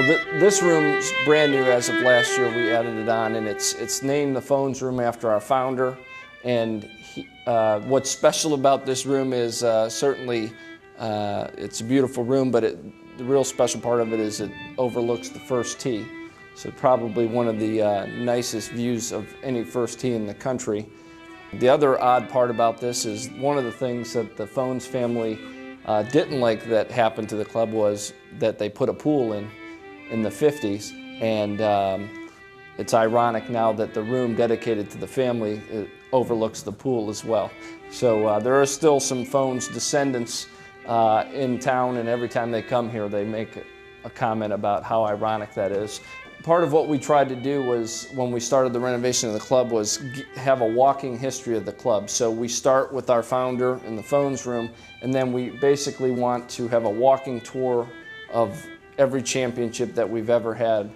This room's brand new as of last year. We added it on, and it's named the Phones Room after our founder. And what's special about this room is certainly it's a beautiful room, but the real special part of it is it overlooks the first tee. So probably one of the nicest views of any first tee in the country. The other odd part about this is one of the things that the Phones family didn't like that happened to the club was that they put a pool in the 50s, and it's ironic now that the room dedicated to the family overlooks the pool as well. So there are still some Phones descendants in town, and every time they come here they make a comment about how ironic that is. Part of what we tried to do was, when we started the renovation of the club, was have a walking history of the club. So we start with our founder in the Phones Room, and then we basically want to have a walking tour of every championship that we've ever had,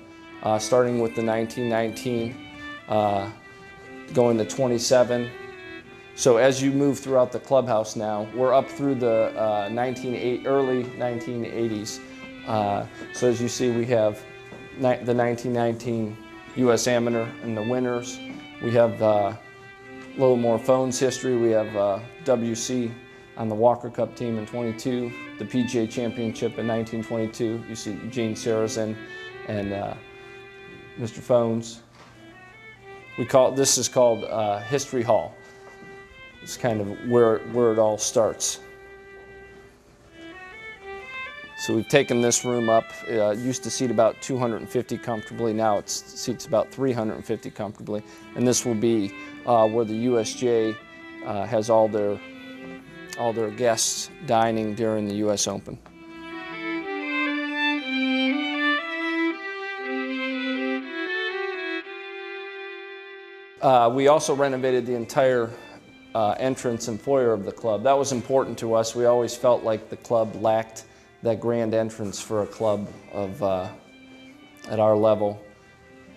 starting with the 1919, going to 27. So as you move throughout the clubhouse now, we're up through the early 1980s. So as you see, we have the 1919 U.S. Amateur and the winners. We have a little more Phones history. We have WC on the Walker Cup team in 22, the PGA Championship in 1922. You see Gene Sarazen and Mr. Phones. This is called History Hall. It's kind of where it all starts. So we've taken this room up. It used to seat about 250 comfortably. Now it seats about 350 comfortably. And this will be where the USJ has all their guests dining during the US Open. We also renovated the entire entrance and foyer of the club. That was important to us. We always felt like the club lacked that grand entrance for a club at our level.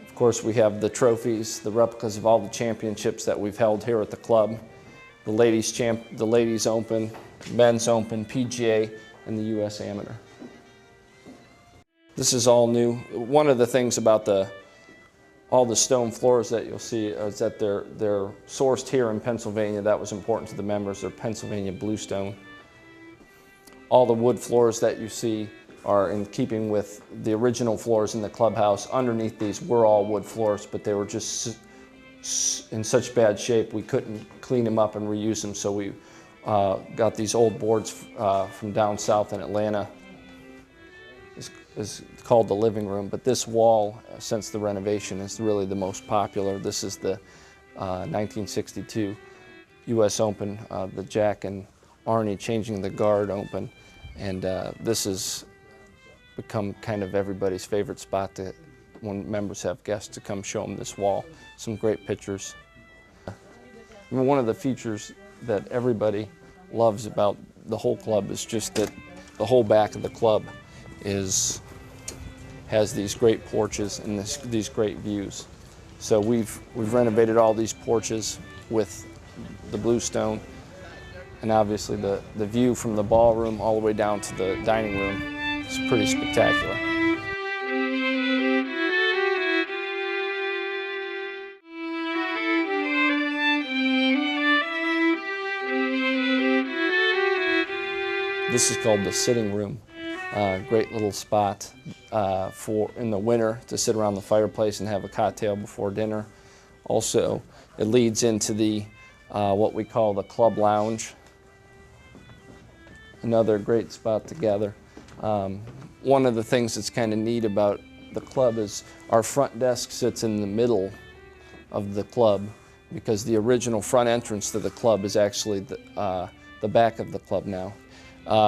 Of course, we have the trophies, the replicas of all the championships that we've held here at the club. The Ladies Open, Men's Open, PGA, and the US Amateur. This is all new. One of the things about all the stone floors that you'll see is that they're sourced here in Pennsylvania. That was important to the members. They're Pennsylvania bluestone. All the wood floors that you see are in keeping with the original floors in the clubhouse. Underneath these were all wood floors, but they were just in such bad shape we couldn't clean them up and reuse them, so we got these old boards from down south in Atlanta. It's called the living room, but this wall, since the renovation, is really the most popular. This is the 1962 US Open, the Jack and Arnie changing the guard Open, and this has become kind of everybody's favorite spot when members have guests to come show them this wall. Some great pictures. One of the features that everybody loves about the whole club is just that the whole back of the club has these great porches and these great views. So we've renovated all these porches with the bluestone, and obviously the view from the ballroom all the way down to the dining room is pretty spectacular. This is called the sitting room. Great little spot in the winter to sit around the fireplace and have a cocktail before dinner. Also, it leads into the what we call the club lounge. Another great spot to gather. One of the things that's kind of neat about the club is our front desk sits in the middle of the club, because the original front entrance to the club is actually the back of the club now.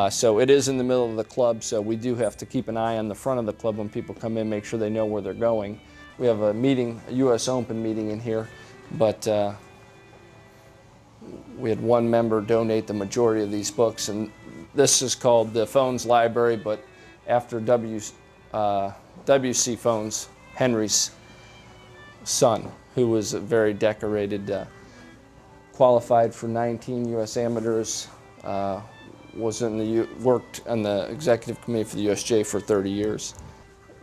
So it is in the middle of the club, so we do have to keep an eye on the front of the club when people come in, make sure they know where they're going. We have a US Open meeting in here, but we had one member donate the majority of these books, and this is called the Phones Library, but after W.C. Phones, Henry's son, who was a very decorated, qualified for 19 U.S. amateurs, worked on the executive committee for the USJ for 30 years.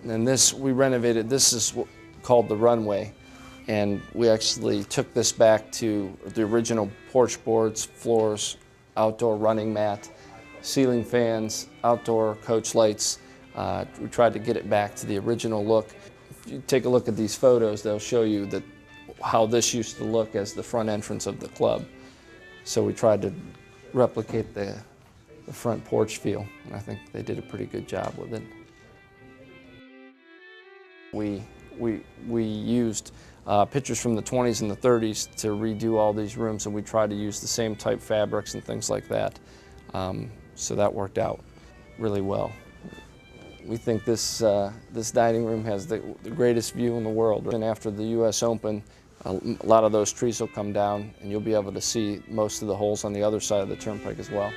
And this, we renovated, this is called the Runway. And we actually took this back to the original porch boards, floors, outdoor running mat, ceiling fans, outdoor coach lights. We tried to get it back to the original look. If you take a look at these photos, they'll show you that how this used to look as the front entrance of the club. So we tried to replicate the front porch feel, and I think they did a pretty good job with it. We used pictures from the 20s and the 30s to redo all these rooms, and we tried to use the same type fabrics and things like that. So that worked out really well. We think this dining room has the greatest view in the world. And after the U.S. Open, a lot of those trees will come down, and you'll be able to see most of the holes on the other side of the turnpike as well.